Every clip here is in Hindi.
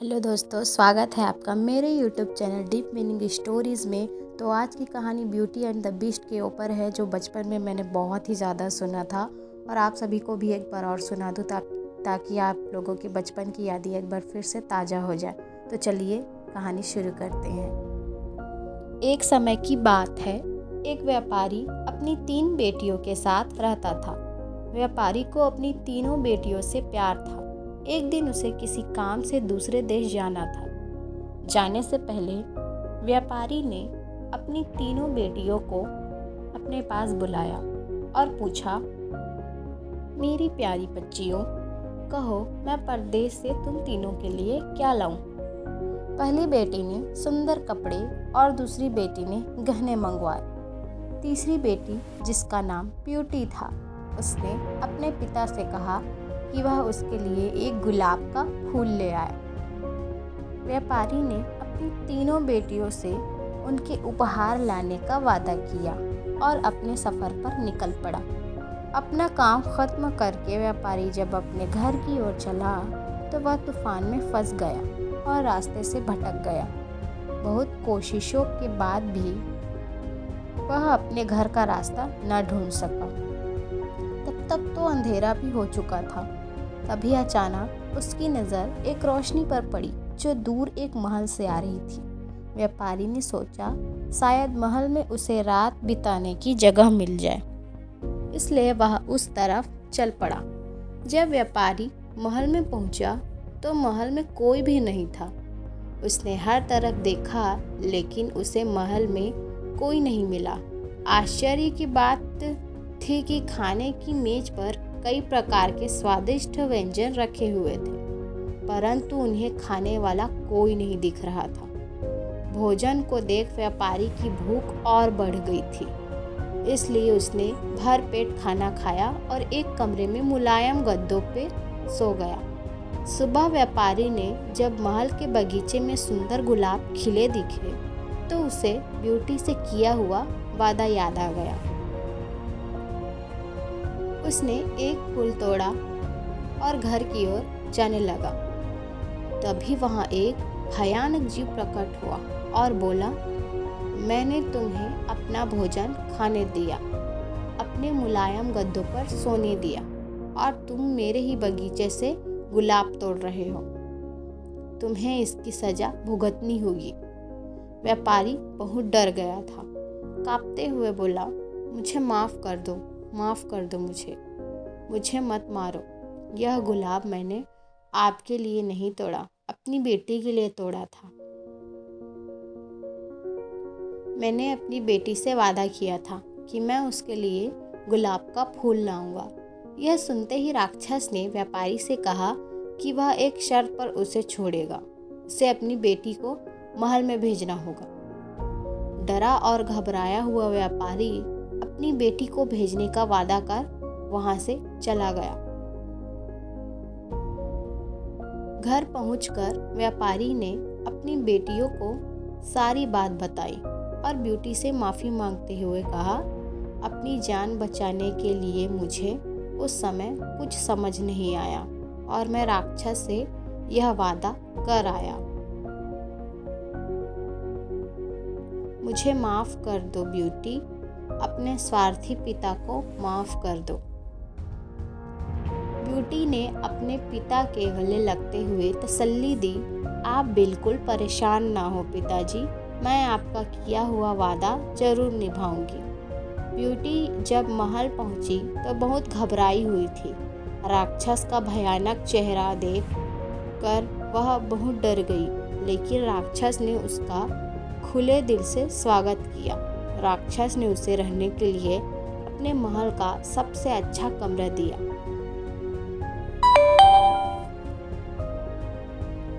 हेलो दोस्तों, स्वागत है आपका मेरे YouTube channel deep meaning stories में। तो आज की कहानी ब्यूटी एंड द बीस्ट के ऊपर है, जो बचपन में मैंने बहुत ही ज़्यादा सुना था और आप सभी को भी एक बार और सुना दूँ ताकि आप लोगों की बचपन की यादें एक बार फिर से ताज़ा हो जाए। तो चलिए कहानी शुरू करते हैं। एक समय की बात है, एक व्यापारी अपनी 3 बेटियों के साथ रहता था। व्यापारी को अपनी तीनों बेटियों से प्यार था। एक दिन उसे किसी काम से दूसरे देश जाना था। जाने से पहले व्यापारी ने अपनी तीनों बेटियों को अपने पास बुलाया और पूछा, मेरी प्यारी बच्चियों, कहो मैं परदेश से तुम तीनों के लिए क्या लाऊं? पहली बेटी ने सुंदर कपड़े और दूसरी बेटी ने गहने मंगवाए। तीसरी बेटी, जिसका नाम ब्यूटी था, उसने अपने पिता से कहा कि वह उसके लिए एक गुलाब का फूल ले आए। व्यापारी ने अपनी तीनों बेटियों से उनके उपहार लाने का वादा किया और अपने सफ़र पर निकल पड़ा। अपना काम ख़त्म करके व्यापारी जब अपने घर की ओर चला तो वह तूफान में फंस गया और रास्ते से भटक गया। बहुत कोशिशों के बाद भी वह अपने घर का रास्ता न ढूंढ सका। तब तक तो अंधेरा भी हो चुका था। तभी अचानक उसकी नज़र एक रोशनी पर पड़ी जो दूर एक महल से आ रही थी। व्यापारी ने सोचा, शायद महल में उसे रात बिताने की जगह मिल जाए, इसलिए वह उस तरफ चल पड़ा। जब व्यापारी महल में पहुंचा तो महल में कोई भी नहीं था। उसने हर तरफ देखा, लेकिन उसे महल में कोई नहीं मिला। आश्चर्य की बात थी कि खाने की मेज पर कई प्रकार के स्वादिष्ट व्यंजन रखे हुए थे, परंतु उन्हें खाने वाला कोई नहीं दिख रहा था। भोजन को देख व्यापारी की भूख और बढ़ गई थी, इसलिए उसने भर पेट खाना खाया और एक कमरे में मुलायम गद्दों पे सो गया। सुबह व्यापारी ने जब महल के बगीचे में सुंदर गुलाब खिले दिखे तो उसे ब्यूटी से किया हुआ वादा याद आ गया। उसने एक फूल तोड़ा और घर की ओर जाने लगा। तभी वहाँ एक भयानक जीव प्रकट हुआ और बोला, मैंने तुम्हें अपना भोजन खाने दिया, अपने मुलायम गद्दों पर सोने दिया और तुम मेरे ही बगीचे से गुलाब तोड़ रहे हो। तुम्हें इसकी सजा भुगतनी होगी। व्यापारी बहुत डर गया था। कांपते हुए बोला, मुझे माफ़ कर दो, माफ़ कर दो मुझे मत मारो। यह गुलाब मैंने आपके लिए नहीं तोड़ा, अपनी बेटी के लिए तोड़ा था। मैंने अपनी बेटी से वादा किया था कि मैं उसके लिए गुलाब का फूल लाऊंगा। यह सुनते ही राक्षस ने व्यापारी से कहा कि वह एक शर्त पर उसे छोड़ेगा। उसे अपनी बेटी को महल में भेजना होगा। डरा और घबराया हुआ व्यापारी अपनी बेटी को भेजने का वादा कर वहां से चला गया। घर पहुंचकर व्यापारी ने अपनी बेटियों को सारी बात बताई और ब्यूटी से माफ़ी मांगते हुए कहा, अपनी जान बचाने के लिए मुझे उस समय कुछ समझ नहीं आया और मैं राक्षस से यह वादा कर आया। मुझे माफ़ कर दो ब्यूटी, अपने स्वार्थी पिता को माफ़ कर दो। ब्यूटी ने अपने पिता के गले लगते हुए तसल्ली दी, आप बिल्कुल परेशान ना हो पिताजी, मैं आपका किया हुआ वादा जरूर निभाऊंगी। ब्यूटी जब महल पहुंची तो बहुत घबराई हुई थी। राक्षस का भयानक चेहरा देख कर वह बहुत डर गई, लेकिन राक्षस ने उसका खुले दिल से स्वागत किया। राक्षस ने उसे रहने के लिए अपने महल का सबसे अच्छा कमरा दिया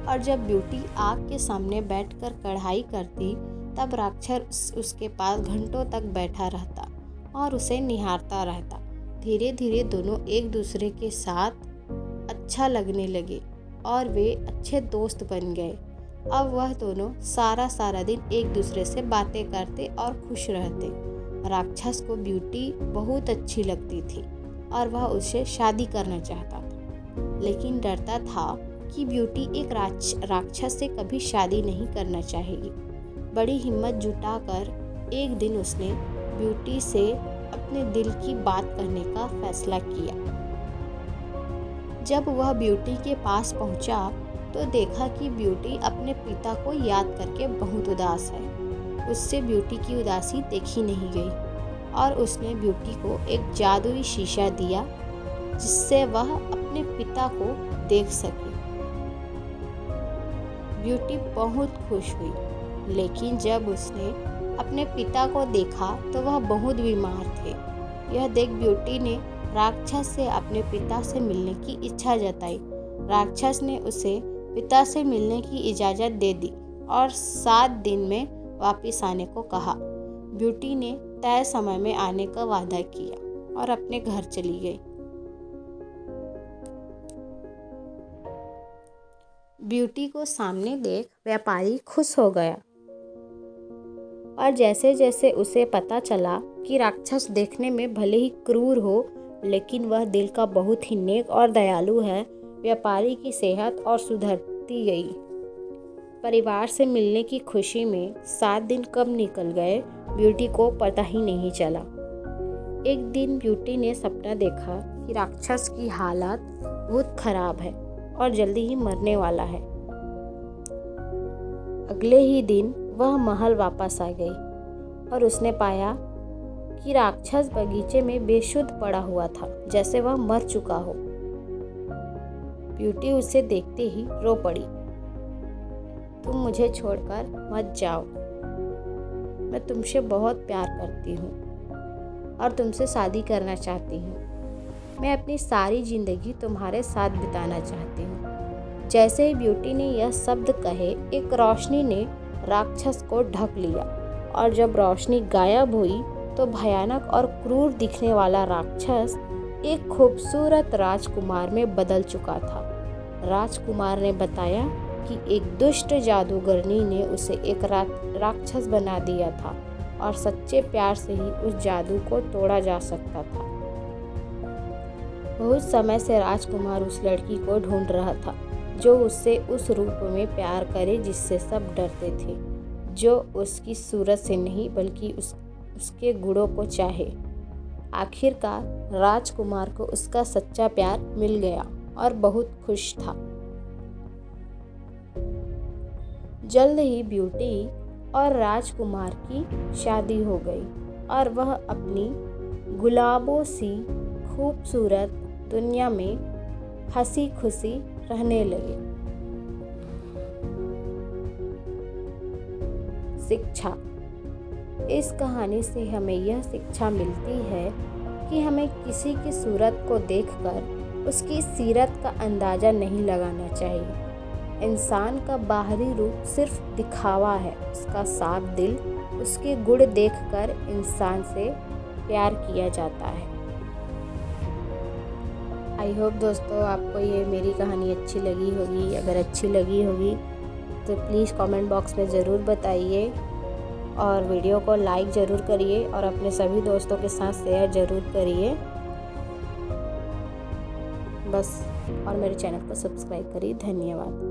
और जब ब्यूटी आग के सामने बैठकर कढ़ाई करती तब राक्षस उसके पास घंटों तक बैठा रहता और उसे निहारता रहता। धीरे धीरे दोनों एक दूसरे के साथ अच्छा लगने लगे और वे अच्छे दोस्त बन गए। अब वह दोनों सारा दिन एक दूसरे से बातें करते और खुश रहते। राक्षस को ब्यूटी बहुत अच्छी लगती थी और वह उससे शादी करना चाहता था, लेकिन डरता था कि ब्यूटी एक राक्षस से कभी शादी नहीं करना चाहेगी। बड़ी हिम्मत जुटाकर एक दिन उसने ब्यूटी से अपने दिल की बात करने का फैसला किया। जब वह ब्यूटी के पास पहुंचा तो देखा कि ब्यूटी अपने पिता को याद करके बहुत उदास है। उससे ब्यूटी की उदासी देखी नहीं गई और उसने ब्यूटी को एक जादुई शीशा दिया जिससे वह अपने पिता को देख सके। ब्यूटी बहुत खुश हुई, लेकिन जब उसने अपने पिता को देखा तो वह बहुत बीमार थे। यह देख ब्यूटी ने राक्षस से अपने पिता से मिलने की इच्छा जताई। राक्षस ने उसे पिता से मिलने की इजाज़त दे दी और 7 दिन में वापस आने को कहा। ब्यूटी ने तय समय में आने का वादा किया और अपने घर चली गई। ब्यूटी को सामने देख व्यापारी खुश हो गया और जैसे जैसे उसे पता चला कि राक्षस देखने में भले ही क्रूर हो लेकिन वह दिल का बहुत ही नेक और दयालु है, व्यापारी की सेहत और सुधरती गई। परिवार से मिलने की खुशी में 7 दिन कब निकल गए ब्यूटी को पता ही नहीं चला। एक दिन ब्यूटी ने सपना देखा कि राक्षस की हालत बहुत खराब है और जल्दी ही मरने वाला है। अगले ही दिन वह महल वापस आ गई और उसने पाया कि राक्षस बगीचे में बेशुद्ध पड़ा हुआ था, जैसे वह मर चुका हो। ब्यूटी उसे देखते ही रो पड़ी। तुम मुझे छोड़कर मत जाओ, मैं तुमसे बहुत प्यार करती हूँ और तुमसे शादी करना चाहती हूँ। मैं अपनी सारी जिंदगी तुम्हारे साथ बिताना चाहती हूँ। जैसे ही ब्यूटी ने यह शब्द कहे, एक रोशनी ने राक्षस को ढक लिया और जब रोशनी गायब हुई तो भयानक और क्रूर दिखने वाला राक्षस एक खूबसूरत राजकुमार में बदल चुका था। राजकुमार ने बताया कि एक दुष्ट जादूगरनी ने उसे एक राक्षस बना दिया था और सच्चे प्यार से ही उस जादू को तोड़ा जा सकता था। बहुत समय से राजकुमार उस लड़की को ढूंढ रहा था जो उससे उस रूप में प्यार करे जिससे सब डरते थे, जो उसकी सूरत से नहीं बल्कि उसके गुणों को चाहे। आखिरकार राजकुमार को उसका सच्चा प्यार मिल गया और बहुत खुश था। जल्द ही ब्यूटी और राजकुमार की शादी हो गई और वह अपनी गुलाबों सी खूबसूरत दुनिया में हंसी खुशी रहने लगे। शिक्षा। इस कहानी से हमें यह शिक्षा मिलती है कि हमें किसी की सूरत को देखकर उसकी सीरत का अंदाज़ा नहीं लगाना चाहिए। इंसान का बाहरी रूप सिर्फ दिखावा है, उसका साफ दिल, उसके गुण देखकर इंसान से प्यार किया जाता है। आई होप दोस्तों आपको ये मेरी कहानी अच्छी लगी होगी। अगर अच्छी लगी होगी तो प्लीज़ कमेंट बॉक्स में ज़रूर बताइए और वीडियो को लाइक ज़रूर करिए और अपने सभी दोस्तों के साथ शेयर ज़रूर करिए बस, और मेरे चैनल को सब्सक्राइब करिए। धन्यवाद।